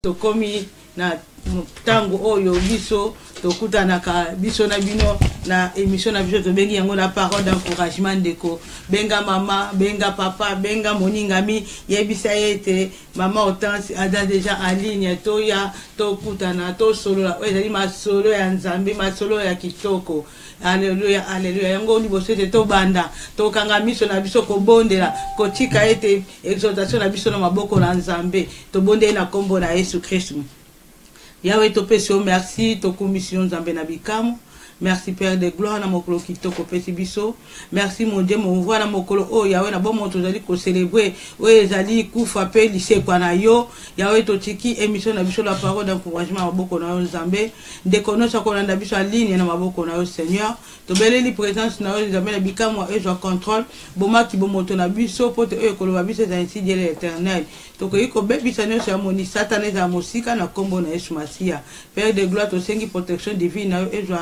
tokomi na tango oyo biso tokutanaka biso na bino na émission na biso tobengi yango la parole d'encouragement ndeko benga mama benga papa benga moningami yebisa ete mama Hortense ada déjà en ligne toya tokutana to solo ezali masolo ya nzambe masolo ya kitoko. Alléluia, alléluia. Yango ni bosete to banda to kanga miso na biso ko bondela ko tika ete exaltation na biso na maboko na nzambe to bonde na kombo na Yesu Christ. Yawe to pesio merci to commission nzambe na bikamu. Merci Père de gloire na mokolo kitoko pesi biso. Merci mon Dieu mon voix na mokolo o yawe na bomo tozali ko célébrer o ezali kufa pe lycée kwa na yo yawe to tiki émission na biso la parole d'encouragement maboko na yo nzambe de konosa ko na biso ligne na maboko na yo Seigneur to beleli présence na yo nzambe na bikamu e jo contrôle boma ki bomo to na biso pote e ko lo biso za ainsi Dieu l'éternel to ko iko bebisa no sa moni satané za mosika na kombo na Yesu Masia Père de gloire to sengi protection divine na yo e jo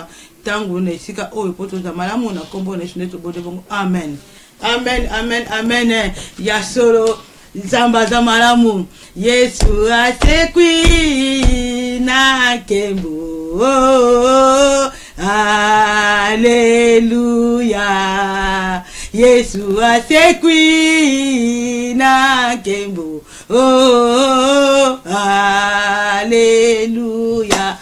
tangu na isika oyo poto za malamu na kombo na Yesu neto bode bongo amen amen amen amen ya solo zamba za malamu Yesu asekwi na kembo Alléluia Yesu asekwi na kembo Alléluia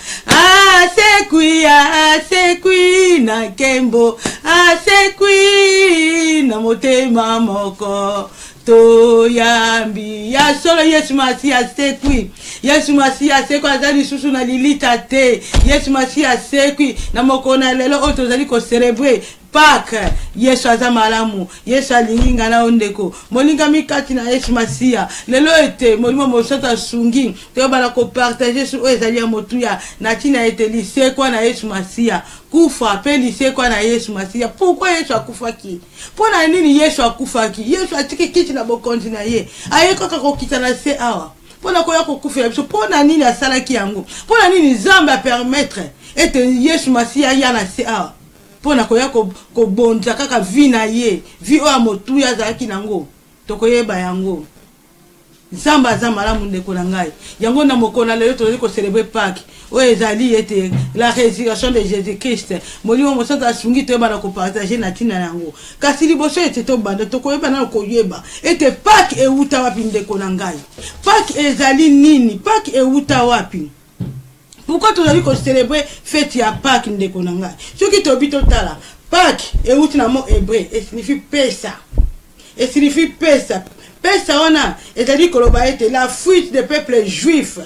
asekwi na kembo asekwi na motema moko toyambi ya solo Yesu Masia asekwi Yesu Masia asekwi azali susu na lilita te Yesu Masia asekwi na moko na lelo oyo tozali ko célébrer Pâques Yesu aza malamu Yesu alinginga na ondeko molinga mikati na Yesu Masia lelo ete molimo mosata sungi to bala ko partager sur ezali ya motuya na tina ete lycée kwa na Yesu Masia kufa pe lycée kwa na Yesu Masia pourquoi Yesu akufaki pona nini Yesu akufaki Yesu atiki kiti na bokonzi na ye ayeko kakokita na se awa pona koya kokufela biso pona nini asalaki yango pona nini Nzambe a permettre ete Yesu Masia ya na se awa pona koya ko bonza kaka vi na ye vi o amotuya zaki nango tokoyeba yango Nzambe aza malamu ndeko na ngai yango na mokona lelo tozali ko célébrer Pâques o ezali ete la résurrection de Jésus-Christ molimo mosanta asungi to bana ko partager na tina yango kasi liboso ete to banda tokoyeba na koyeba ete Pâques euta wapi ndeko na ngai Pâques ezali nini Pâques euta wapi. Pourquoi tu as dit qu'on célébrait fête à Pâques ndeko na ngai? Ce qui te dit totala, Pâques et outil na mot hébreu, et signifie Pessa. Et signifie Pessa. Pessa on a, c'est-à-dire que la fuite des peuples juifs.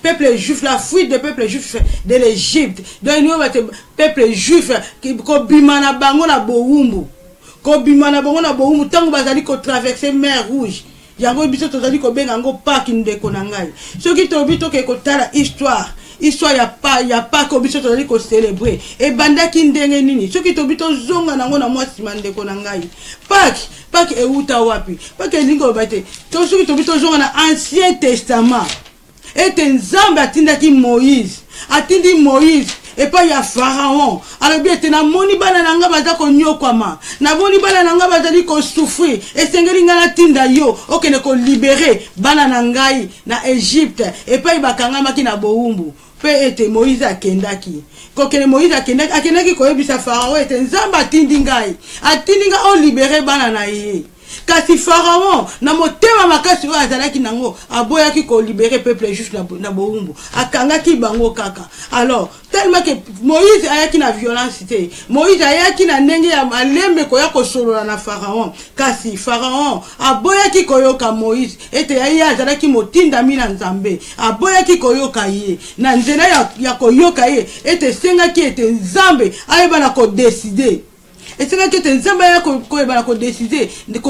Peuple juif, la fuite des peuples juifs de l'Égypte. Donc nous peuple juif qui kobimana bango na boumbu. Kobimana bango na boumbu tango bazali ko traverser mer rouge. Yango biso tozali ko benga ngo Pâques ndeko na ngai soki tobi to ke kotala histoire ya pas ko biso tozali ko célébrer e bandaki ndenge nini soki tobi to zonga nango na mwasi mandeko na ngai Pâques euta wapi Pâques lingo bate to soki tobi to zonga na Ancien Testament ete Nzambe atindaki Moïse et pas ya Pharaon alors bien te na moni bana nanga baza ko nyokwama na moni bana nanga bazali ko souffrir et sengeli ngala tinda yo okene ko libérer bana nangai na Égypte et pas bakanga maki na boumbu pe ete Moïse akendaki kokene Moïse akendaki ko yebisa Pharaon ete Nzamba atindi ngai o libérer bana na ye kasi Pharaon na motema makasi o azalaki nango aboyaki ko libérer peuple juif na boumbu akangaki bango kaka alors tellement que Moïse ayaki na violence te Moïse ayaki na ndenge ya malembe ko ya ko solola na Pharaon kasi Pharaon aboyaki koyoka Moïse ete ya azalaki motinda mina Nzambe aboyaki koyoka ye na nzela ya koyoka ye ete sengaki ete Nzambe ayeba na ko décider. Et c'est là que tu as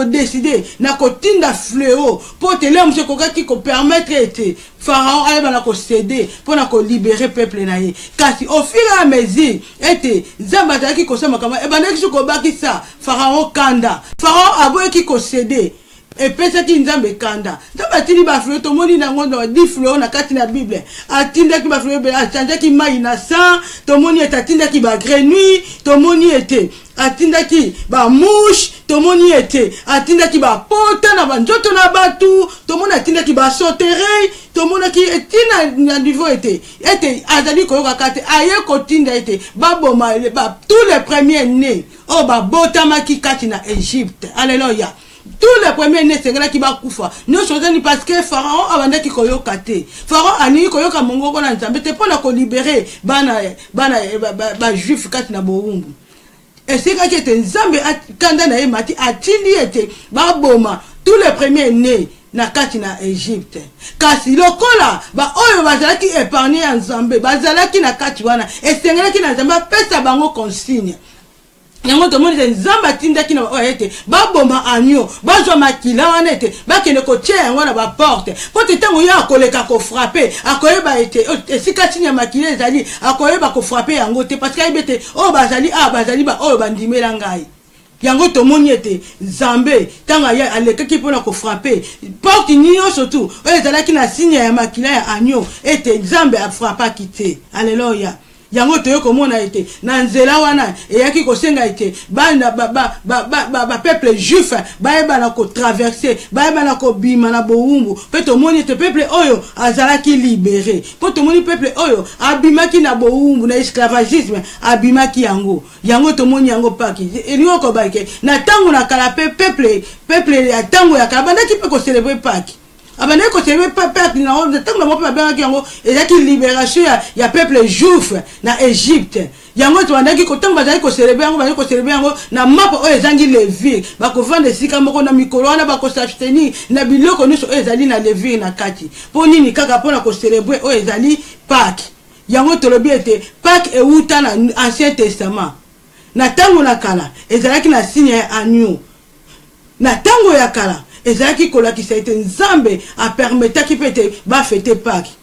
décidé na kotinda fléau pour te l'homme se qui permettre ete Pharaon a céder pour na libérer peuple na ye kasi au fur et à mesure ete Nzambe qui kosama kama e bandaki ko baki ça Pharaon kanda Pharaon aboye qui céder et pesa ki Nzambe kanda Nzambe tini ba fléau to moni na ngondo di fléau na kati na Bible atinda ki ba fléau be atanda ki mai na sang to moni eta tinda ki ba grenouille to moni ete atindaki ba mouche tomoni ete atindaki bapota na banzoto na batu tomoni atindaki basoterei tomonaki etina na niveau ete azali koyoka te aye kotinda ete baboma tous les premiers nés oyo babotamaki kati na Égypte. Alléluia. Tous les premiers nés sengelaki bakufa nyonso ozani parce que Pharaon abandaki koyoka te. Pharaon aningi koyoka mongoko na Nzambe te mpona kolibere bana juif kati na bowumbu. Esikaki ete Nzambe kanda na ye mati atindi ete baboma tous les premiers nés na kati na Égypte. Kasi lokola oyo bazalaki épargné ya Nzambe bazalaki na kati wana esengelaki na Nzambe apesa bango consigne. Yango tomoni Nzambe atindaki na ete baboma agneau bazwa makila wana ete bakende kotia yango na baporte po te ntango yo akoleka kofrape akoyeba ete esika tini ya makila ezali akoyeba kofrape yango te parce que ayebi ete oyo bazali oyo bandimela ngai. Yango tomoni ete Nzambe ntango alekaki mpona kofrape porte nyonso tu oyo ezalaki na signe ya makila ya agneau ete Nzambe afrapaki te. Alléluia. Yango toyo komona ete na nzela wana eyaki kosenga ete bana peuple juif bayeba na ko traverser bayeba na ko bima na bowumbu pe tomoni ete peuple oyo azalaki libéré po tomoni peuple oyo abimaki na bowumbu na esclavagisme abimaki yango tomoni yango paki elingo ko bake na tango na kala peuple ya tango ya kala bandaki pe ko célébrer paki abane ko célébrer peuple na tango na mope babengaki yango ezaki libération ya peuple juif na Égypte. Yango to andaki ko tango bazali ko célébrer yango na mapa oyo ezangi levire bakovanda esika moko na mikolo wana bakosabstenir na biloko nyonso oyo ezali na levire na kati po nini kaka mpona ko célébrer oyo ezali Pâques. Yango tolobi ete Pâques euta na Ancien Testament na tango na kala ezalaki na signe ya agneau na tango ya kala ezalaki kolakisa ete Nzambe apermetaki pete bafete Pâques.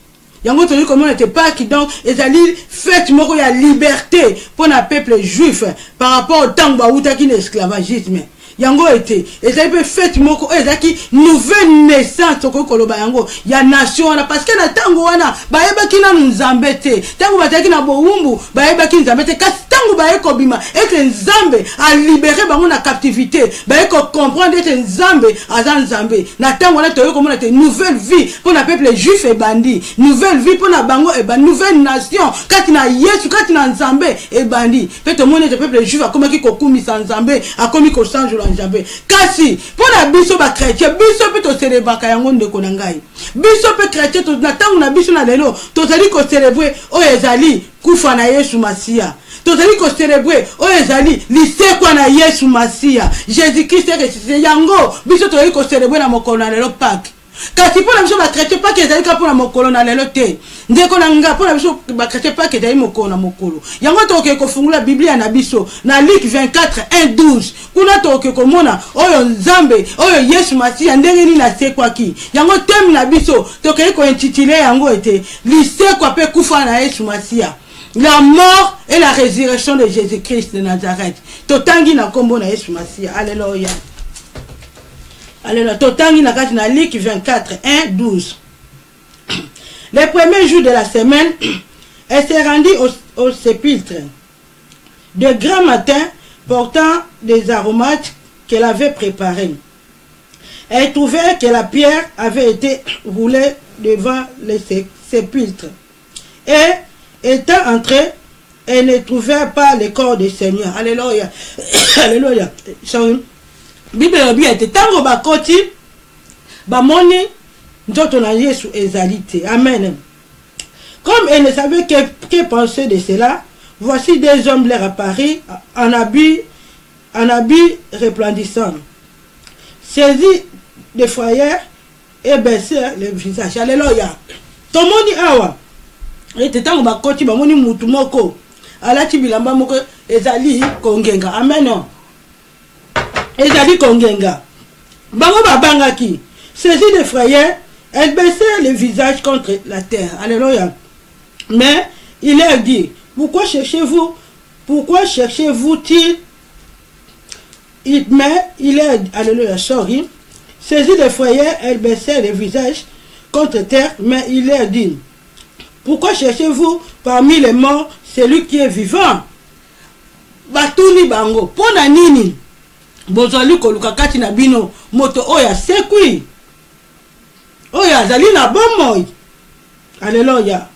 Yango toni komona ete Pâques donc ezali fête moko ya liberté pour na peuple juif par rapport au temps bautaki na esclavagisme. Yango ete ezali pe fête moko ezaki nouvelle naissance ko koloba yango ya nation wana parce que na tango wana bayebaki na Nzambe te tango bataki na bowumbu bayebaki Nzambe te kasi tango bayeko bima ete Nzambe a libéré bango na captivité bayeko comprendre ete Nzambe aza Nzambe na tango wana toyo komona ete nouvelle vie pour na peuple juif et bandi nouvelle vie pour na bango et ba nouvelle nation kati na Yesu kati na Nzambe et bandi pe to mona ete peuple juif akomaki kokumisa Nzambe akomi ko changer Nzambe kasi pona biso ba chrétien biso pe to célébrer yango ndeko na ngai biso pe chrétien to na tango na biso na lelo to zali ko célébrer o ezali kufa na Yesu Masia to zali ko célébrer o ezali lisekwa na Yesu Masia Jésus Christ ressuscité yango biso to zali ko célébrer na mokolo na lelo Pâques. Kasi pona biso ba chrétien pas que ezali ka pona mokolo na lelo te ndeko na nga pona biso ba chrétien pas que ezali mokolo na mokolo yango to ke ko fungula Biblia na biso na Luc 24:1-12 kuna to ke ko mona oyo Nzambe oyo Yesu Masia ndenge ni na sekwaki yango thème na biso to ke ko intituler yango ete lisekwa pe kufa na Yesu Masia la mort et la résurrection de Jésus-Christ de Nazareth totangi na kombo na Yesu Masia. Alléluia. Alors, totangi na kati na Luc 24:1-12. Les premiers jours de la semaine, elle s'est rendue au sépulcre de grand matin, portant des aromates qu'elle avait préparés. Elle trouvait que la pierre avait été roulée devant le sépulcre. Et étant entrée, elle ne trouvait pas le corps du Seigneur. Alléluia. Alléluia. Bible a été tango bakoti bamoni ndoto na Yesu ezalite. Amen. Comme elle ne savait que penser de cela, voici deux hommes leur apparus en habit resplendissant, saisis de frayeur et baissèrent le visage. Alléluia. Tomoni awa ete tango bakoti bamoni mutu moko alati bilamba moko ezali kongenga. Amen. Ezali kongenga. Bango babangaki. Saisis de frayeur, elle baissait le visage contre la terre. Alléluia. Mais il leur dit, pourquoi cherchez-vous mais il est, alléluia, sorry. Saisis de frayeur, elle baissait le visage contre terre, mais il leur dit, pourquoi cherchez-vous parmi les morts celui qui est vivant? Batuni bango, pona nini? bozali koluka kati na bino moto oyo asekwi oyo azali na bomoi. Alléluia.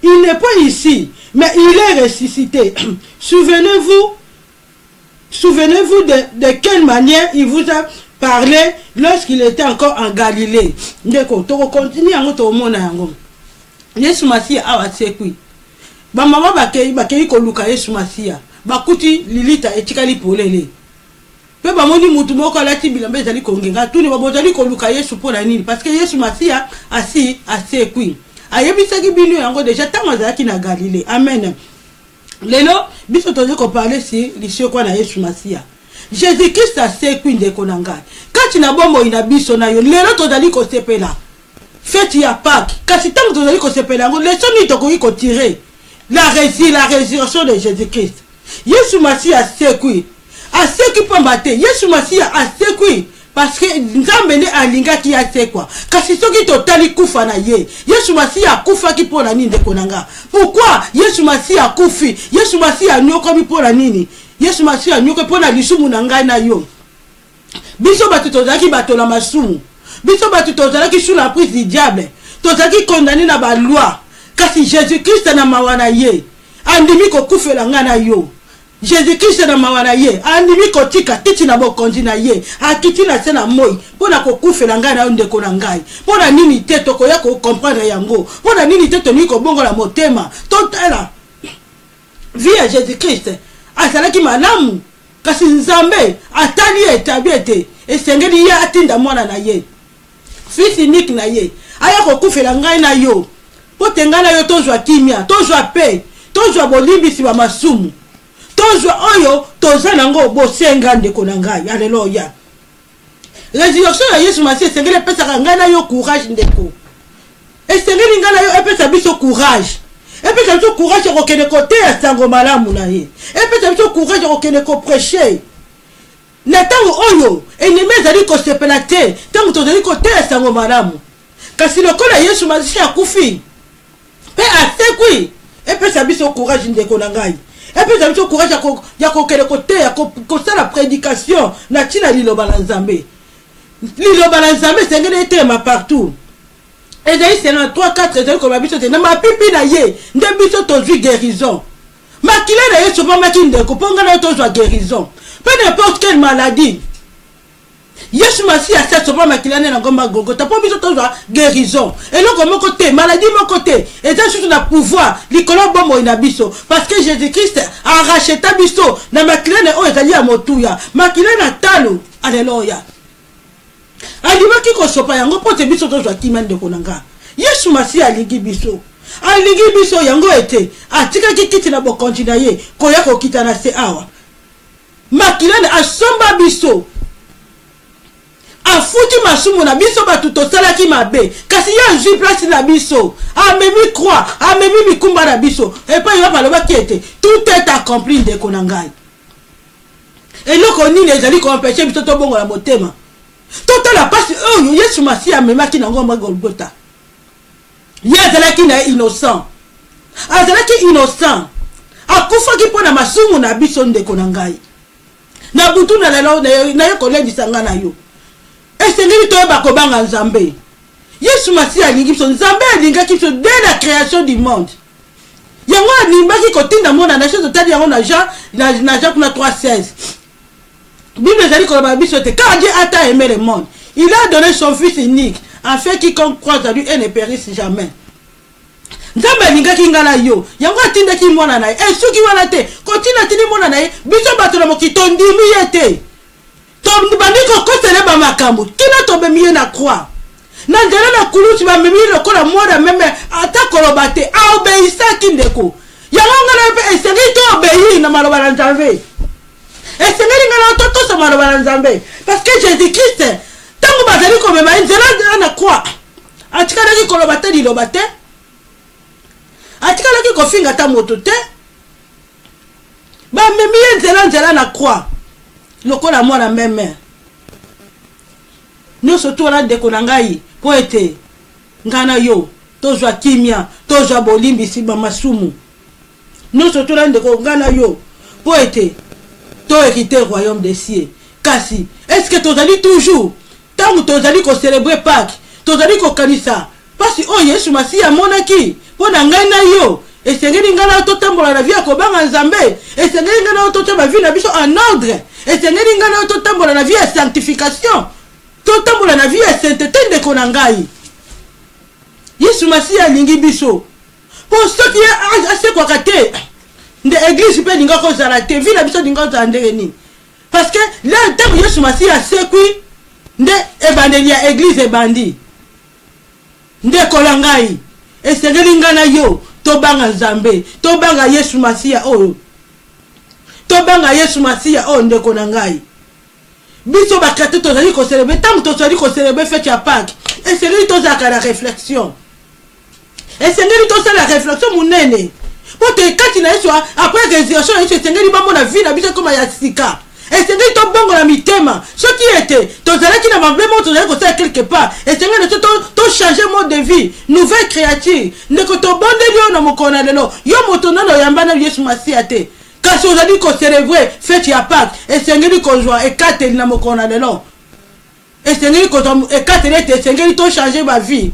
Il n'est pas ici, mais il est ressuscité. Souvenez-vous de quelle manière il vous a parlé lorsqu'il était encore en Galilée. Ndeko, to continue yango to mona yango. Yesu Masia awa sekwi. Ba mama bakei koluka Yesu Masia. Bakuti lilita etikali polele. Pe ba moni mutu moko lati bilamba ezali kongenga tuni babozali koluka Yesu pona nini parce que Yesu Masia asi asekwi. Ayebisaki bino yango déjà tango azalaki na Galilée. Amen. Lelo biso tozo ko parler si lisio kwa na Yesu Masia. Jésus-Christ asekwi ndeko na ngai. Kati na bombo ina biso na yo lelo tozali ko sepela. Fête ya Pâques. Kasi tango tozali ko sepela yango leso ni tokoki ko tirer la résurrection de Jésus-Christ. Yesu Masia asekwi. Asekwi pambate. Yesu Masia asekwi. Parce que Nzambe ne alingaki asekwa. Kasi soki totali kufa na ye. Yesu Masia akufa ki pona nini ndeko nanga. Pourquoi Yesu Masia akufi? Yesu Masia nyokomi pona nini? Yesu Masia nyokomi pona lisumu na ngai na yo. Biso batu tozaki bato na masumu. Biso batu tozaki sous la prise du diable. Tozaki condamné na ba loi. Kasi Jésus-Christ na mawana ye. Andimi ko kufela nga na yo. Jésus-Christ na mawana ye. Andimi ko tika titi na bokonzi na ye. Akiti na sena moi. Pona ko kufela nga na ndeko na ngai. Pona nini te to ko ya ko comprendre yango. Pona nini te to ni ko bongo la motema. Totala. Vie à Jésus-Christ. Asalaki malamu. Kasi Nzambe atali etabiete. Esengeli ya atinda mwana na ye. Fils unique na ye. Aya ko kufela ngai na yo. Pote ngai na yo tozwa kimia, tozwa pe, tozwa bolimbisi ba masumu. Tozwa oyo toza nango bosenga ndeko na ngai. Alléluia. Résurrection ya Yesu Masia esengeli pesa ngai na yo courage ndeko. Esengeli ngai na yo epesa biso courage. Epesa biso courage ko kene kote ya sango malamu na ye. Epesa biso courage ko kene ko prêcher. Na tango oyo ennemi ezali ko sepela te, tango tozali kote ya sango malamu. Kasi lokola Yesu Masia akufi. Pe asekwi. Epesa biso courage ndeko na ngai. Epesa biso courage ya ko kene kote ya ko sala prédication na tina liloba la Nzambe. Liloba la Nzambe sengene tema partout. Ezali c'est dans 3-4 ezali ko biso te na mapipi na ye nde biso tozwi guérison. Makile na Yesu pa makinde ko ponga na tozwa guérison. Peu n'importe quelle maladie. Yesu Masia a sopa makilane na ngomba Golgotha po biso tozwa guérison. Et donc mon côté maladie mon côté et ça surtout na pouvoir likolo bombo ina biso parce que Jésus-Christ a racheté biso na makilane o ezali ya motuya makilane talo. Alléluia. Alimaki ko sopa yango po te biso tozwa kimande konanga. Yesu Masia alingi biso. Alingi biso yango ete atika kiti na bokonti na ye koya ko kita na se awa. Makilane asomba biso. Afuti masumu na biso batu tosalaki mabe kasi ya zui place na biso amemi croix amemi mikumba na biso et pas il va parler bakete tout est accompli ndeko na ngai eloko nini ezali ko empêcher biso to bongo la motema totala pasi oyo Yesu Masia amemaki na ngomba Golgotha ye azalaki na innocent azalaki innocent akufaki pona masumu na biso ndeko na ngai na butu na lelo na yo kolendisa nga na yo. Et c'est lui qui a kobanga Nzambe. Yesu Masia alingi biso Nzambe alingaki biso dès la création du monde. Yango alimbaki kotinda mona na chose tali yango na Jean na Jean 3:16. Bible ezali koloba biso te car Dieu a tant aimé le monde. Il a donné son fils unique afin quiconque croit en lui ne périsse jamais. Nzambe alingaki ngala yo. Yango atindaki mona na ye. Et soki wana te kotina tini mona na ye biso bato na mokito ndimi yete. Tom bandiko kosele ba makambo kina to bemiye na croix na ndela na kulusi ba memi lokola mwana meme atakoloba te a obéissa kindeko yango ngana pe esengeli to obéir na maloba na Nzambe esengeli ngana to so maloba na Nzambe parce que Jésus-Christ tango bazali ko mema ndela na croix atikala ki koloba te liloba te atikala ki kofinga ta moto te ba memi ndela na croix lokola mwana meme nous surtout la ndeko na ngai po ete ngana yo tozwa kimia tozwa bolimbisi ba masumu nous surtout la ndeko ngana yo po ete to hérité royaume des cieux. Kasi, est-ce que tozali toujours tant que tozali ko célébrer Pâques, tozali ko kanisa parce que oh Yesu Masiya monaki pona ngai na yo esengeli ngana totambola na vie ya kobanga Nzambe, esengeli ngana totambola vie na biso en ordre, esengeli ngana totambola na vie ya sanctification, totambola na vie ya sainteté ndeko na ngai. Yesu Masiya alingi biso po soki asekwaka te nde église mpe linga kozala te, vie na biso linga kozala ndenge nini? Parce que là ntango Yesu Masiya asekwi nde ebandeli ya église ebandi ndeko na ngai, esengeli ngana yo tobanga Nzambe, tobanga Yesu Masiya oyo, tobanga Yesu Masiya oyo ndeko na ngai. Biso bakate tozali ko célébrer tant tozali ko célébrer fête ya Pâques, esengeli tozaka la réflexion, esengeli tozala la réflexion munene pote kati na Yesu après résurrection Yesu esengeli bamona vie na biso koma ya sika, esengeli to bongo na mitema soki ete tozalaki na problème tozali ko sala quelque part, esengeli to changer mode de vie, nouvelle créature ndeko to bondeli yo na mokona lelo yo moto nono yambana Yesu Masiya te. Kasi ozali ko célébrer fête ya Pâques, esengeli ko joie ekateli na mokona lelo, esengeli ko ekateli ete esengeli to changer ma vie.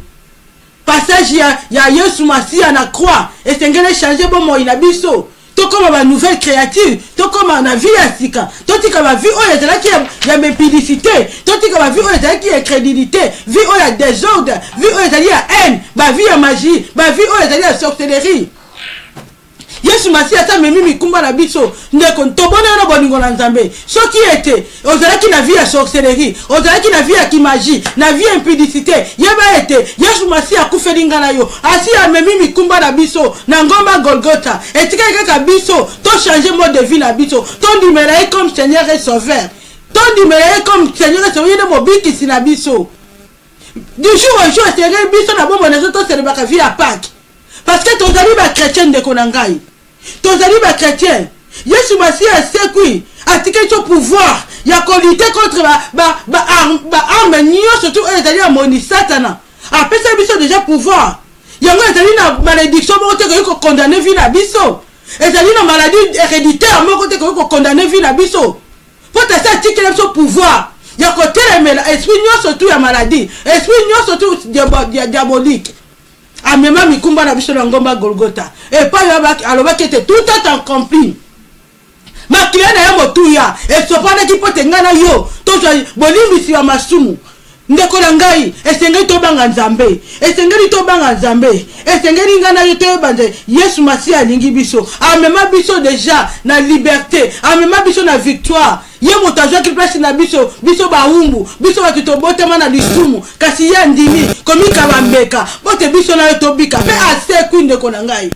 Passage ya Yesu Masiya na croix, esengeli changer bon moi na biso, to comme ma nouvelle créature, to comme na vie ya sika, to tika ma vie oyo ezalaki ya mépidicité, to tika ma vie oyo ezalaki ya crédulité, vie oyo ya désordre, vie oyo ezali ya haine, ba vie ya magie, ba vie oyo ezali ya sorcellerie. Yesu Masiya sa memi mikumba na biso ndeko tobona na bolingo na Nzambe soki ete ozalaki na vie ya sorcellerie, ozalaki na vie ya kimagie, na vie ya impudicité, yeba ete Yesu Masiya akufeli ngana yo asi ya memi mikumba na biso na ngomba Golgotha, etika kaka biso to changer mode de vie na biso, to ndimela comme Seigneur et Sauveur, to ndimela comme Seigneur et Sauveur de mobikisi na biso du jour au jour. Seigneur biso na bombo na to célébrer vie ya Pâques parce que tozali ba chrétien ndeko na ngai, tozali ba chrétien. Yesu Masiya asekwi atikeli to pouvoir ya ko lutter contre ba arme nyonso surtout ezali ya moni satana, apesa biso déjà pouvoir yango ezali na malédiction moko te ko condamner vie na biso, ezali na maladie héréditaire moko te ko condamner vie na biso, faut ça atikeli biso pouvoir ya ko telemela esprit nyonso surtout ya maladie, esprit nyonso surtout diabolique amema mikumba na biso na ngomba Golgotha, et pas yabaki alobaki ete tout est accompli. Makila na ya motuya esopana kipote ngana yo tozwa bolimbisi ya masumu ndeko na ngai, esengeli tobanga Nzambe, esengeli tobanga Nzambe, esengeli ngana yo toyebanje Yesu Masiya alingi biso, amema biso déjà na liberté, amema biso na victoire. Ye moto azwaki place na biso baumbu biso batu tobotama na lisumu kasi ye ndimi komika bambeka bote biso na yo tobika pe asekwi ndeko na ngai.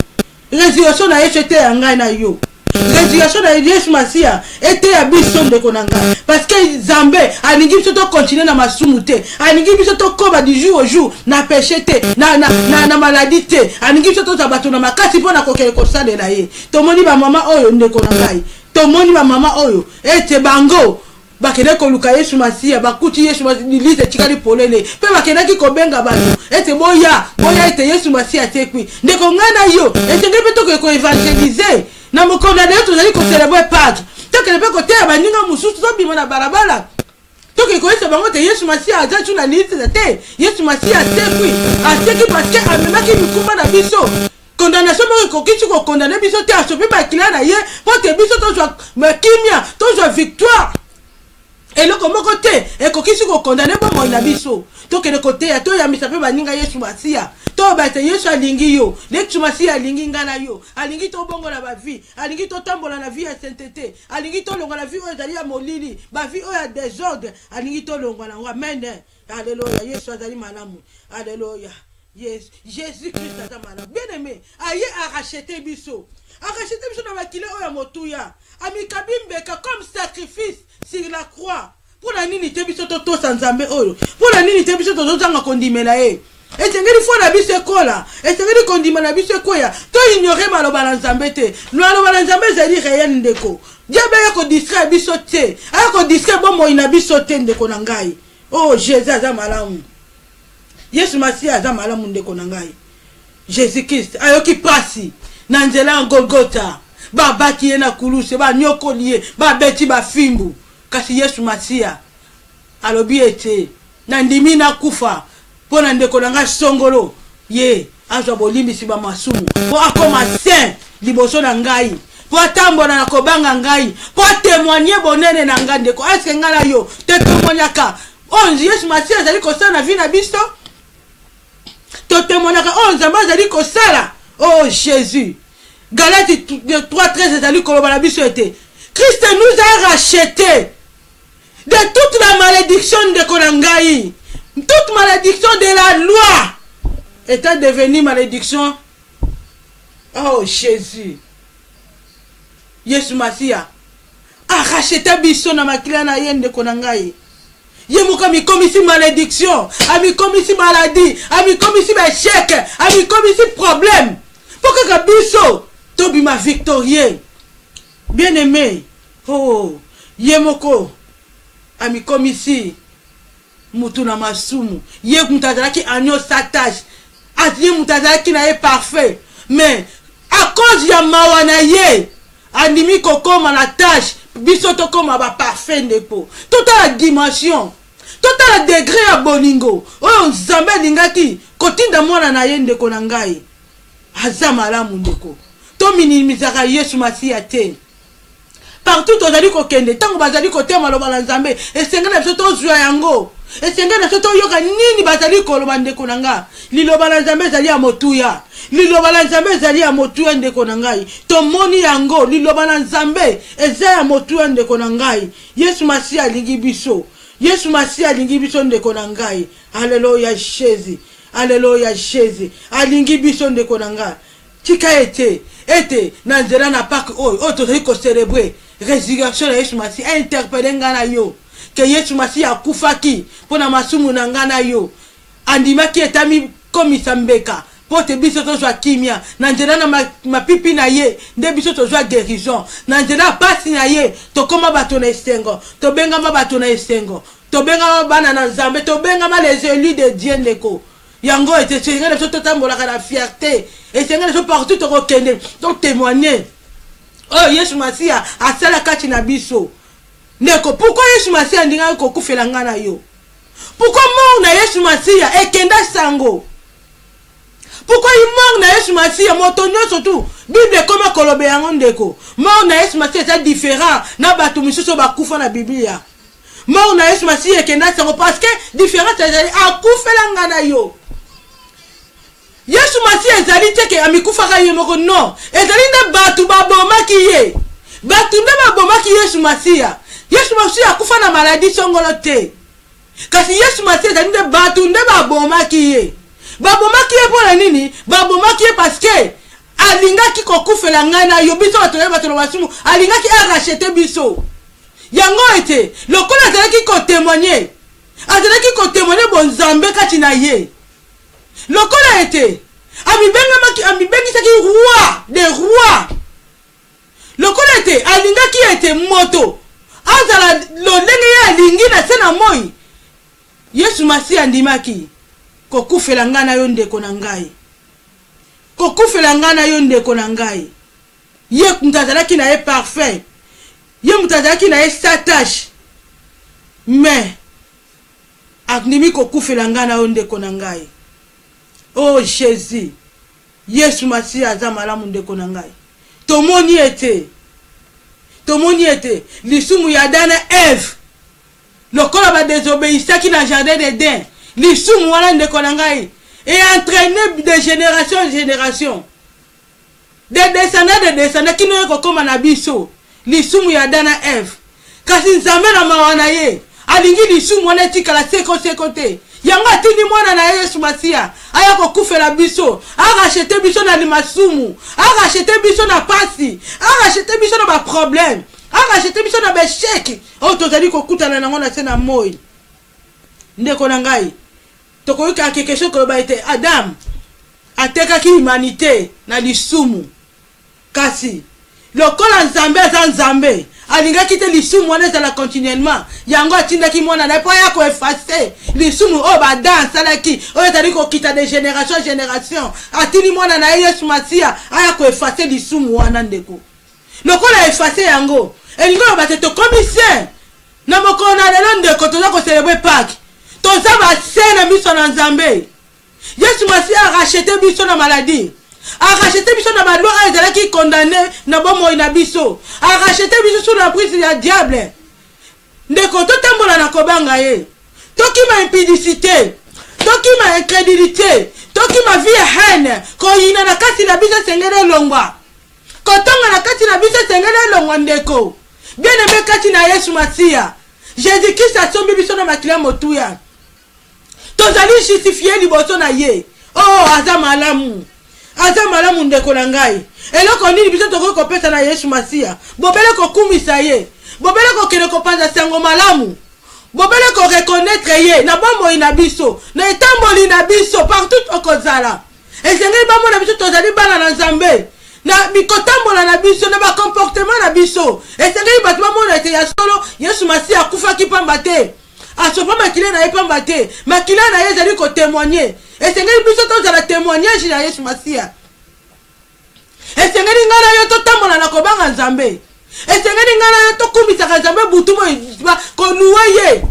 Résurrection na Yesu ete ya ngai na yo, résurrection na Yesu Masiya ete ya biso ndeko na ngai, parce que Nzambe alingi biso to continuer na masumu te, alingi biso to koba du jour au jour na péché te, na maladie te, alingi biso to zabato na makasi pona kokele kosalela ye. Tomoni ba mama oyo ndeko na ngai, tomoni ba mama oyo ete bango bakende koluka Yesu Masiya bakuti Yesu Masiya lise chikali polele pe bakendaki kobenga bato ete boya ete Yesu Masiya atekwi ndeko ngana yo ete ngebe to ko évangéliser na mokona de tozali ko célébrer Pâques, to kele pe ko te baninga mususu to bima na barabara to ke ko ese bango te Yesu Masiya aza tu na liste te, Yesu Masiya atekwi parce que amemaki mikumba na biso. Condamnation moko kokisi ko condamner biso te asopi ba kila na ye pote biso to jwa kimia to jwa victoire eloko moko te ekokisi ko condamner bongo na biso to kele kote ya to ya misape baninga Yesu Masiya to ba te Yesu alingi yo, Yesu Masiya alingi ngana yo, alingi to bongo na ba vie, alingi to tambola na vie ya sainteté, alingi to longa na vie oyo ezali ya molili, ba vie oyo ya désordre, alingi to longa na amen. Alléluia. Yesu azali malamu. Alléluia. Yes, Jésus-Christ a malade. Bien aimé, aïe a racheté biso. A racheté biso dans la kile oya motuya. Amikabimbeka comme sacrifice sur la croix. Pour la nini te biso to sans Nzambe oyo. Pour la nini te biso to zanga kondimela e. Esengeli fo na biso ekola. Esengeli kondima na biso ekoya. To ignorer maloba na Nzambe te. Maloba na Nzambe ezali réel ndeko. Dieu ba ko distraire biso te. A ko distraire bon moi na biso te ndeko na ngai. Oh Jésus aza malamu. Yesu Masiya aza malamu ndeko na ngai. Jésus Christ ayoki pasi na nzela Golgotha. babaki ye na kuluse banyokoli ye babeti bafimbu kasi Yesu Masia alobi ete nandimi nakufa mpona ndeko na nga songolo ye azwa bolimbisi bamasumu mpo akoma saint liboso na ngai mpo atambola na kobanga ngai mpo atémoigne bonene na ngai ndeko eske ngai na yo totémoignaka oyo Yesu Masia azali kosala na vi na biso totémoignaka oyo Nzambe azali kosala oh Jésus Galates 3:13 ezali koloba na biso ete Christ nous a racheté de toute la malédiction de Konangai. Toute malédiction de la loi était devenue malédiction. Oh Jésus. Yesu Masia a racheté biso na makila na yende Konangai. Yemuka mi komisi malédiction, a mi komisi maladie, a mi komisi échec, a mi komisi problème. Pour que biso tobi ma victorieux. Bien aimé. Oh, Yemoko ami komisi mutuna masumu ye mutazalaki agneau satage ati mutazalaki na ye parfait mais à cause ya mawana ye andimi kokoma na tâche biso tokoma ba parfait ndeko toute la dimension toute la degré ya bolingo oyo Nzambe lingaki kotinda mwana na ye ndeko na ngai aza malamu ndeko to minimizaka Yesu Masia te partout ozali kokende tango bazali kotema loba na Nzambe esenga na biso tozwa yango esenga na biso toyoka nini bazali koloba ndeko na nga liloba na Nzambe ezali ya motuya liloba na Nzambe ezali ya motuya ndeko na ngai tomoni yango liloba na Nzambe eza ya motuya ndeko na ngai Yesu Masia alingi biso Yesu Masia alingi biso ndeko na ngai haleluya Jésus haleluya Jésus alingi biso ndeko na ngai tika ete na nzela na Pâques oyo tozali ko célébrer résurrection ya Yesu Masia interpellé ngana yo que Yesu Masia akufaki pona masumu na ngana yo andimaki etami komisa mbeka pote biso tozwa kimia na nzela na mapipi na ye nde biso tozwa guérison na nzela pasi na ye tokoma bato na esengo tobengama bato na esengo tobengama bana na Nzambe tobengama les élus de Dieu ndeko yango ete senga biso totambolaka na fierté et senga biso partout tokokende donc témoigner oh Yesu Masia asala kati na biso ndeko pourquoi Yesu Masia ndinga kokufela ngana yo pourquoi mort na Yesu Masia ekenda sango pourquoi il mort na Yesu Masia motonyo surtout Bible koma kolobe yango ndeko mort na Yesu Masia c'est différent na bato misusu bakufa na Biblia mort na Yesu Masia ekenda sango parce que différent c'est akufela ngana yo Yesu Masia ezali te ke amikufaka ye moko non ezali nde batu babomaki ye batu nde babomaki Yesu Masia akufa na maladie songolo te kasi Yesu Masia ezali nde batu nde babomaki ye pona nini babomaki ye parce que alingaki kokufela ngai na yo biso bato na basumu alingaki arachete biso yango ete lokola azalaki kotémoigner bon Nzambe kati na ye lokola ete amibengisaki roi de roi lokola ete alingaki ete moto azala lolenge ya alingi na se na moi Yesu Masia andimaki kokufela ngai na yo ndeko na ngai kokufela ngai na yo ndeko na ngai ye mutazalaki na ye parfait ye mutazalaki na ye satage mais andimi kokufela ngai na yo ndeko na ngai oh Jésus Yesu Masia aza malamu ndeko na ngai tomoni ete lisumu ya Adam na Ève lokola ba désobéissaki na jardin d'Éden lisumu wana ndeko na ngai et entraîné de génération en génération de descendants kino kokoma na biso lisumu ya Adam na Ève kasi Nzambe na mawana ye alingi lisumu wana etikala seko te yango atindi mwana na Yesu Masia aya kokufela biso arachete biso na limasumu arachete biso na pasi arachete biso na ba problème arachete biso na besheki o tozali kokutana nango na se na moi ndeko na ngai tokoyoka quelque chose ko ba ete Adam atekaki humanité na lisumu kasi lokola Nzambe aza Nzambe alingaki te lisumu wana ezala continuellement yango atindaki mwana na po ya ko effacer lisumu o ba dansalaki o ezali kokita de génération en génération atindi mwana na Yesu Masia aya ko effacer lisumu wana ndeko lokola effacer yango elingo bate to commissaire na mokona lelo ndeko toza ko célébrer Pâques toza ba sena biso na Nzambe. Yesu Masi a racheté biso na maladie, a racheté biso na baloi ezalaki condamné na bomoi na biso, a racheté biso sur la prise ya diable. Ndeko totambola na kobanga ye, toki ma impudicité, toki ma incrédulité, toki ma vie haine, ko yina na kati na biso sengere longwa, ko tonga na kati na biso sengere longwa ndeko. Bien aimé kati na Yesu Masia, Jésus-Christ a sombi biso na makila motuya. Tozali justifié liboso na ye. Oh, aza malamu. Aza malamu ndeko na ngai. Eloko nini biso toko kopesa na Yesu Masia. Bobele ko kumisa ye. Bobele ko kene ko panza sango malamu. Bobele ko reconnaître ye na bomoi na biso, na etamboli na biso partout okozala. Esengeli bamo na biso tozali bana na Nzambe. Na bikotambola na biso na ba comportement na biso. Esengeli bato bamona ete ya solo Yesu Masia akufa ki pamba te. Asopa makila na ye pamba te. Makila na ye ezali ko témoigner. Esengeli biso tozala témoignage na Yesu Masia. Esengeli ngana yo totambola na kobanga Nzambe. Esengeli ngana yo tokumisaka Nzambe butumo ko louer ye.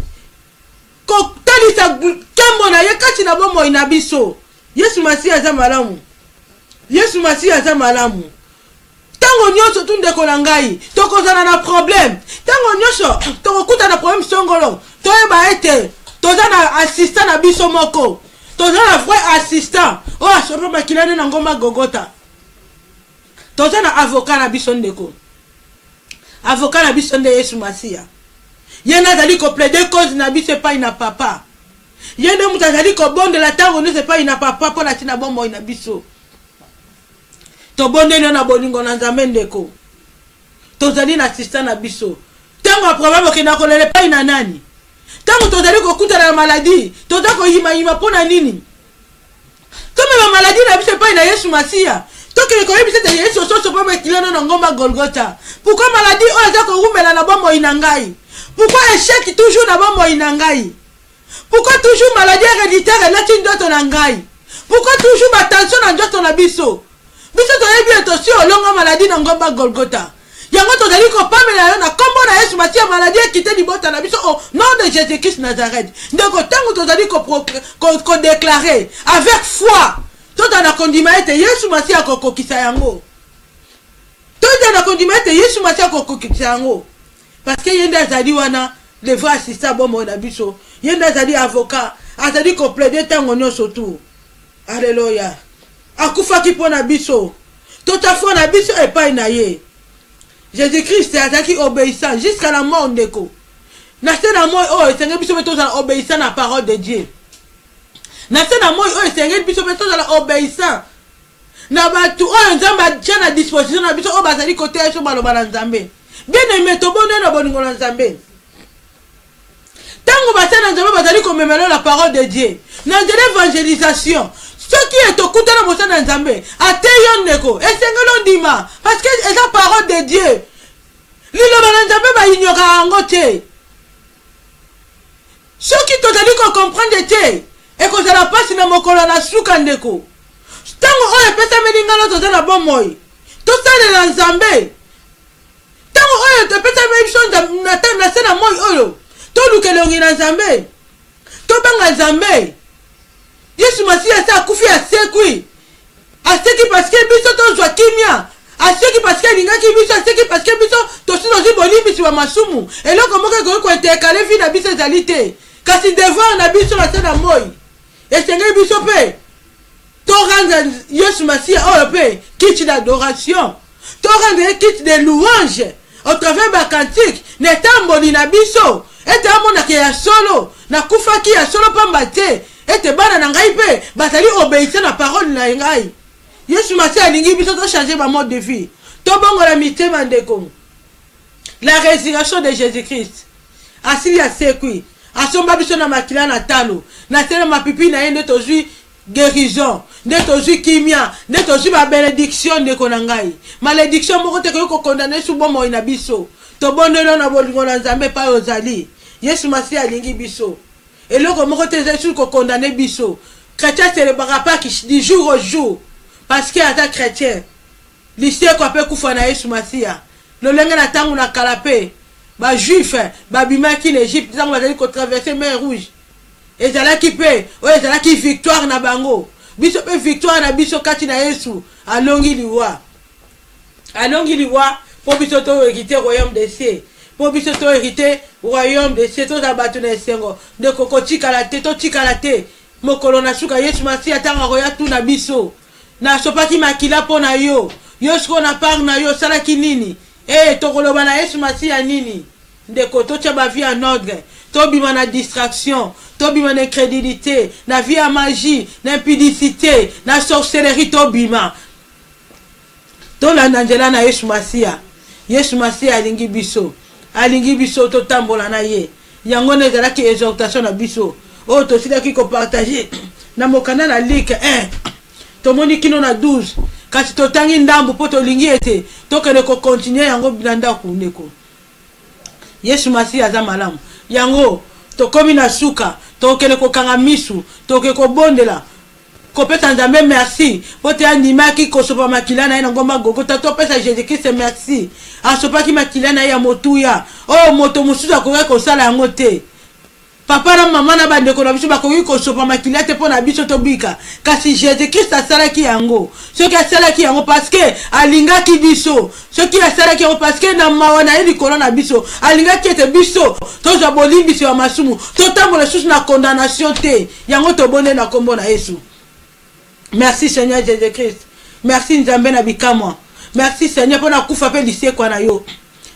Ko talisa kembo na ye kati na bomoi na biso. Yesu Masia aza malamu. Yesu Masia aza malamu. Tango nyonso tundeko na ngai tokozana na problème. Tango nyonso tokokuta na problème songolo. Toyeba ete toza na assistant na biso moko. Toza na vrai assistant. Oh, asopa makilane na ngoma Gogota. Toza na avocat na biso ndeko. Avocat na biso nde Yesu Masia. Yena zali ko plaider cause na biso pa ina papa. Yena mutazali ko bonde la tango ne se pa ina papa pona tina bombo ina biso. To bonde na bolingo na Nzambe ndeko. Tozali na assistant na biso. Tango probable ke na kolele pa ina nani. Tango tozali ko kuta na maladie, toza ko yima pona nini? Comme la maladie na biso pa ina Yesu Masia. Toke ko yebisa te Yesu so pa makilana na ngomba Golgotha. Pourquoi maladie o za ko rumela na bombo ina ngai? Pourquoi échec toujours na bombo ina ngai? Pourquoi toujours maladie héréditaire na tindoto na ngai? Pourquoi toujours ba tension na ndoto na biso? Biso to yebi attention longa maladie na ngomba Golgotha. Yango tozali ko pamela na kombo na Yesu Masia maladie kité libota na biso au nom de Jésus-Christ Nazareth. Ndeko tango tozali ko déclarer avec foi. Tota na kondima ete Yesu Masia ko kokisa yango. Tota na kondima ete Yesu Masia ko kokisa yango. Parce que yenda zali wana le vrai assistant bomo na biso. Yenda zali avocat, azali ko plaider tango nyonso tout. Alléluia. Akufa ki pona biso. Tota foi na biso epai na ye. Jésus-Christ azaki obéissant jusqu'à la mort ndeko. Na sena moi oh esenge biso beto za obéissant na parole de Dieu. Na sena moi oh esenge biso beto za obéissant. Na batu oh Nzamba tient à disposition na biso oh bazali côté so baloba na Nzambe. Bien aimé to bonne na boningo na Nzambe. Tango basana Nzambe bazali ko memela la parole de Dieu. Na de l'évangélisation. Ce qui est au côté de mon Nzambe, a teyon neko, et c'est dima, parce que c'est la parole de Dieu. L'ilo Nzambe va ignorer en côté. Ceux qui t'ont dit qu'on comprenne te, et qu'on se la passe dans mon colonna soukandeko. Tango oye pesa melingalo to na bon moi. Tout ça de Nzambe. Tango oye te pesa melingalo na sena moi oyo. To lukelo ngina Nzambe. To banga Nzambe. Yesu Masia sa kufi asekwi. Aseki parce que biso to zwa kimia. Aseki parce que linga ki biso aseki parce que biso to sino zi bolimi si wa masumu. Eloko moke ko etekale fi na biso ezalite. Kasi devant na biso na sena moi. Esenge biso pe. To rendre Yesu Masia o pe kit d'adoration. To rendre kit de louange au travers ba cantique ne tamboli na biso. Ete amona ke ya solo na kufa ki ya solo pamba te. Ete bana na ngai pe bazali obéissant na parole na ngai. Yesu Masia alingi biso to changer ba mode de vie. To bongo la mitema ndeko. La résurrection de Jésus-Christ. Asili asekwi. Asomba biso na makila na talo. Na tena mapipi na yende tozui guérison. Nde tozui kimia. Nde tozui ba bénédiction ndeko na ngai. Malédiction moko te ko condamner sous bon moyi na biso. To bondelo na bolingo na Nzambe pa ozali. Yesu Masia alingi biso. Et le comment tu es qu'on condamne biso. Chrétien célébrera pas du jour au jour. Parce qu'il y a des chrétiens. L'histoire qu'on peut koufa na Yesu Masia. lolenge na tango na kalape ba juif ba bimaki na Égypte tango bazali ko traverser mer rouge ezalaki pe o ezalaki victoire na bango biso pe victoire na biso kati na Yesu alongi liwa po biso to hérité royaume des cieux po biso to hérité royaume des cieux to za bato na esengo de koko tikala te mokolo na suka Yesu Masia tanga roya tu na biso na sopaki makila po na yo siko na par na yo salaki nini tokoloba na Yesu Masia nini ndeko totia ba vie en ordre tobima na distraction tobima na incrédulité na vie à magie na impudicité na sorcellerie tobima tolanda nzela na Yesu Masia alingi biso totambola na ye yango nezalaki exhortation na biso tosilaki kopartage na mokanda na Luc 1 tomoni kino na 12 kasi totangi ndambo po tolingi ete tokende ko continuer yango bilanda kundeko Yesu Masia aza malamu yango tokomi na suka tokende kokanga misu toke kobondela kopesa Nzambe merci po te animaki kosopa makila na ye na ngomba Golgotha topesa Jésus Christ merci asopaki makila na ye ya motuya moto mosusu akoki kosala yango te papa na mama na bandeko na biso bakoki kosopa makila te pona biso tobika kasi Jésus Christ asalaki yango soki asalaki yango parce que alingaki biso soki asalaki yango parce que na mawa na ye likolo na biso alingaki ete biso tozwa bolimbisi ya masumu totambola susu na condamnation te yango tobonde na kombo na Yesu. Merci Seigneur Jésus-Christ. Merci Nzambe na bikamwa. Merci Seigneur pour na kufa pe lisekwa na yo.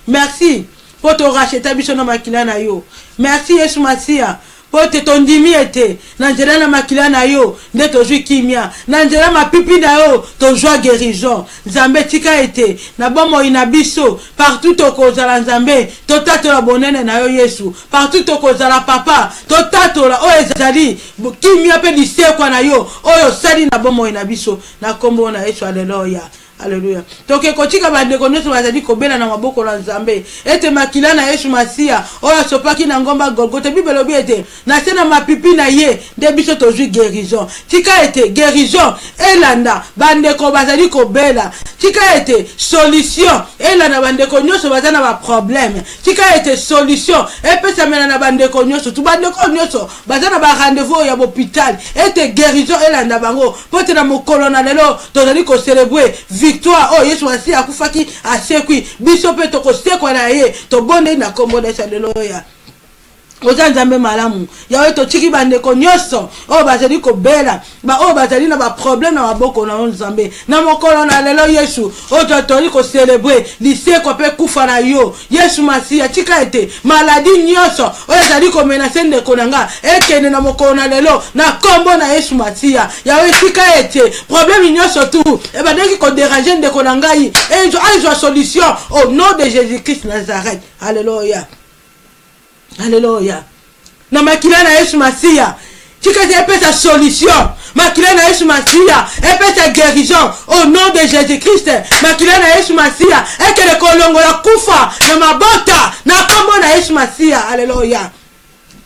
Merci pour te racheter biso na makila na yo. Merci Yesu Masia pour te tondimi ete na nzela na makila na yo nde tozwi kimia na nzela mapipi na yo tozwa guérison. Nzambe tika ete na bomo ina biso partout tokozala Nzambe totatola bonene na yo Yesu partout tokozala papa totatola o ezali kimia pe lisekwa na yo oyo sali na bomo ina biso na kombo na Yesu. Haleluya. Alléluia. Toke kotika bandeko nyonso bazali kobela na maboko na Nzambe ete makila na Yesu Masia oyo sopaki na ngomba Golgotha Bible lobi ete na sena mapipi na ye nde biso tozwi guérison. Tika ete guérison elanda bandeko bazali kobela. Tika ete solution elanda bandeko nyonso bazana ba problème. Tika ete solution epesa mena na bandeko nyonso tu bandeko nyonso bazana ba rendez-vous ya hôpital ete guérison elanda bango pote na mokolo na lelo tozali ko célébrer victoire Yesu Masia akufaki asekwi biso pe tokosekwa na ye tobonde na kombo na Haleluya. Oza Nzambe malamu yawe totiki bandeko nyonso bazali kobela bazali na ba problème na maboko na Nzambe na mokolo na lelo Yesu totoli ko célébrer liseko pe kufa na yo Yesu Masia tika ete maladie nyonso ezali ko menacer ndeko nanga ekene na mokolo na lelo na kombo na Yesu Masia yawe tika ete problème nyonso tu badeki ko déranger ndeko nanga yi aizwa solution au nom de Jésus-Christ Nazareth. Alléluia. Alléluia. Na makila na Yesu Masia tika epesa solution makila na Yesu Masia epesa guérison au nom de Jésus-Christ. Makila na Yesu Masia ekele kolongola kufa na mabota na kombo na Yesu Masia. Alléluia.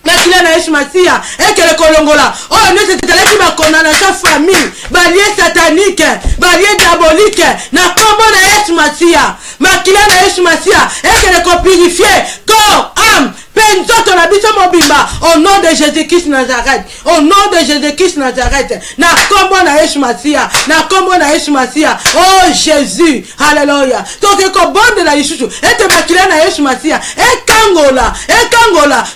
Makila na Yesu Masia ekele kolongola nese teteleki bakona na sa famille balie satanique balie diabolique na kombo na Yesu Masia. Makila na Yesu Masia ekele ko purifier corps âme penzoto na biso mobimba au nom de Jésus-Christ Nazareth. Au nom de Jésus-Christ Nazareth na kombo na Yesu Masia na kombo na Yesu Masia. Oh Jésus. Alléluia. Toke ko bonde na Yesu ete makila na Yesu Masia ekangola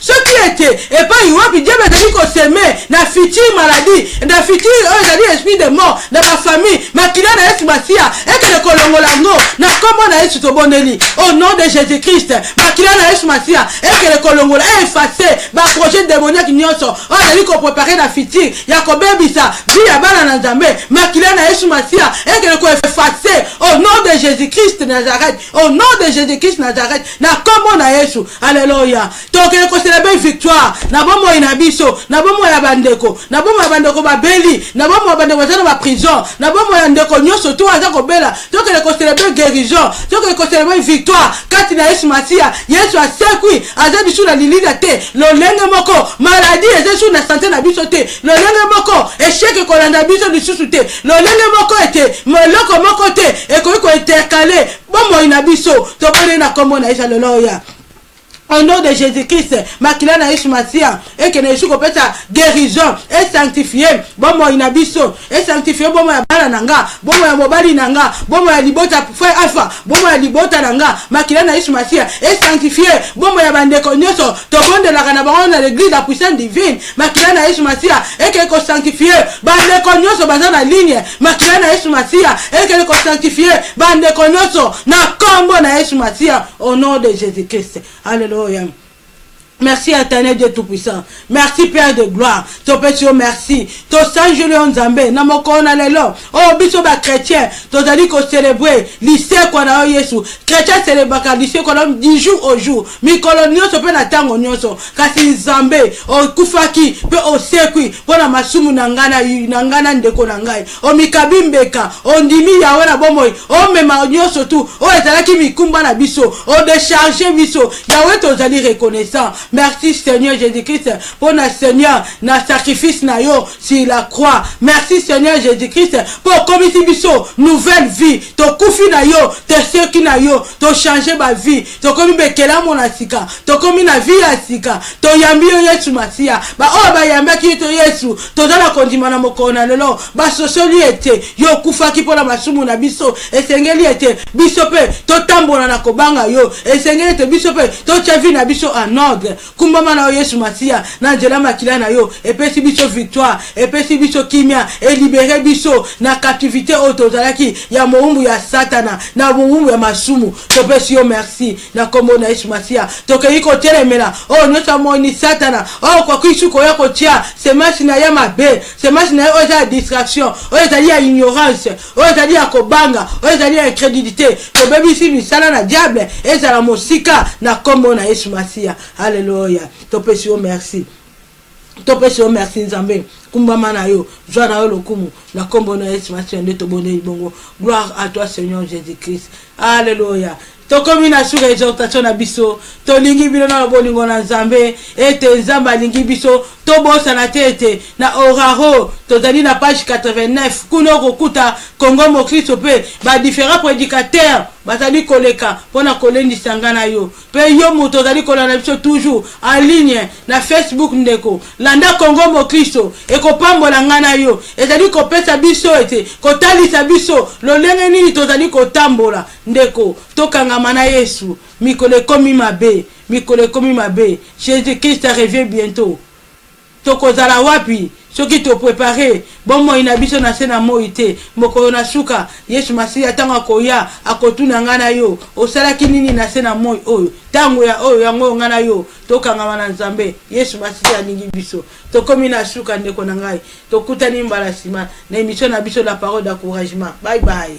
ce qui était et pas iwapi Dieu bezali ko semer na future maladie na future ezali esprit de mort na ma famille makila na Yesu Masia ekele kolongola ngo na kombo na Yesu tobondeli au nom de Jésus-Christ. Makila na Yesu Masia ekele kolongola effacer ba projet démoniaque nyonso ezali ko préparer na future ya kobebisa vie ya bana na Nzambe makila na Yesu Masia ekele ko effacer au nom de Jésus-Christ Nazareth. Au nom de Jésus-Christ Nazareth na kombo na Yesu. Alléluia. Tokele ko célébrer victoire na bomo ina biso na bomo ya bandeko na bomo ya bandeko babeli na bomo ya bandeko za na prison na bomo ya ndeko nyonso tu aza kobela tokele ko célébrer guérison tokele ko célébrer victoire kati na Yesu Masia. Yesu asekwi aza biso sous la lilita te lolenge moko maladie eza sous la santé na biso te lolenge moko échec kolanda biso lisusu te lolenge moko ete moloko moko te ekoki kointercale bomoi na biso tokone na kombo na Yesu haleluya. Au nom de Jésus-Christ, makila na Yesu Masia, et que Yesu kopeta guérison, et sanctifié, bon moi inabiso, et sanctifié, bon moi bala nanga, bon moi mobali nanga, bon moi libota frère alpha, bon moi libota nanga, makila na Yesu Masia, et sanctifié, bon moi bande konyoso, to bonde la kanabaron na l'église la puissance divine, makila na Yesu Masia, et que sanctifié, bande konyoso baza na ligne, makila na Yesu Masia, et que sanctifié, bande konyoso na kombo na Yesu Masia, au nom de Jésus-Christ. Alléluia. Merci éternel Dieu tout-puissant. Merci Père de gloire. Ton péché, merci. Ton sang Julien Zambé. Namoko na lelo. Oh, biso ba chrétien. Ton dali ko célébrer. Lycée kwa na Yesu. Chrétien célébrer lycée kwa na 10 jours au jour. Mi kolonio so pe na tango nyoso. Kasi Zambé. Oh, kufaki. Pe o sekwi. Pona masumu nangana ndeko nangai. Oh, mikabimbeka. Oh, ndimi ya wana bomoy. Oh, mema nyoso tu. Oh, ezalaki mikumba na biso. Oh, décharger biso. Yahweh to dali reconnaissant. Merci Seigneur Jésus-Christ pour notre Seigneur, notre sacrifice na yo sur la croix. Merci Seigneur Jésus-Christ pour commettre biso nouvelle vie. To kufi na yo, te seki na yo, to changer ma vie. To komi bekela mon asika, to komi na vie asika. To yambi yo Yesu Masia. Ba oh ba yamba ki to Yesu. To dala kondima na mokona lelo. Ba sosoli ete yo kufa ki pona masumu na biso. Esengeli ete biso pe to tambola na kobanga yo. Esengeli ete biso pe to chavi na biso en ordre. Kumbama na Yesu Masia na njela makila na yo epesi biso victoire epesi biso kimia et libérer biso na captivité otozalaki ya moumbu ya satana na moumbu ya masumu topesi yo merci na kombo na Yesu Masia tokeyi ko telemela oh nyota moni satana oh kwa kwisu ko ya ko tia semasi na ya mabe semasi na yo za distraction oh ezali ya ignorance oh ezali ya kobanga oh ezali ya incrédulité to bebisi misala na diable ezala mosika na kombo na Yesu Masia. Alléluia. Topesi o merci. Topesi o merci Nzambe. Kumbama na yo. Joie na yo lokumu. Na kombo na Yesu Masia nde tobone ibongo. Gloire à toi Seigneur Jésus-Christ. Alléluia. Tokomi na sur exhortation na biso. To lingi bino na bolingo na Nzambe. Ete Nzamba lingi biso. To bosa na tete. Na oraro. Tozali na page 89. Kuno kokuta Congo Mokristo pe. Ba différents prédicateurs. Bazali koleka. Pona kolendi sangana yo. Pe yo mo tozali kolana biso toujours. En ligne. Na Facebook ndeko. Landa Congo Mokristo. Eko pambola ngana yo. Ezali kopesa biso ete. Kotalisa biso. Lolenge nini tozali kotambola. Ndeko. Tokanga mana Yesu. Mikole komi mabe. Mikole komi mabe. Jésus-Christ revient bientôt. Tokozala wapi. Soki to préparer bon mo inabiso na sena moite moko na suka Yesu Masia tanga koya akotuna ngana yo osala kinini na sena moi oyo tango ya oyo yango ngana yo tokanga wana Nzambe Yesu Masia ningi biso to komi na suka ndeko na ngai to kutani mbala sima na émission na biso la parole d'encouragement. Bye bye.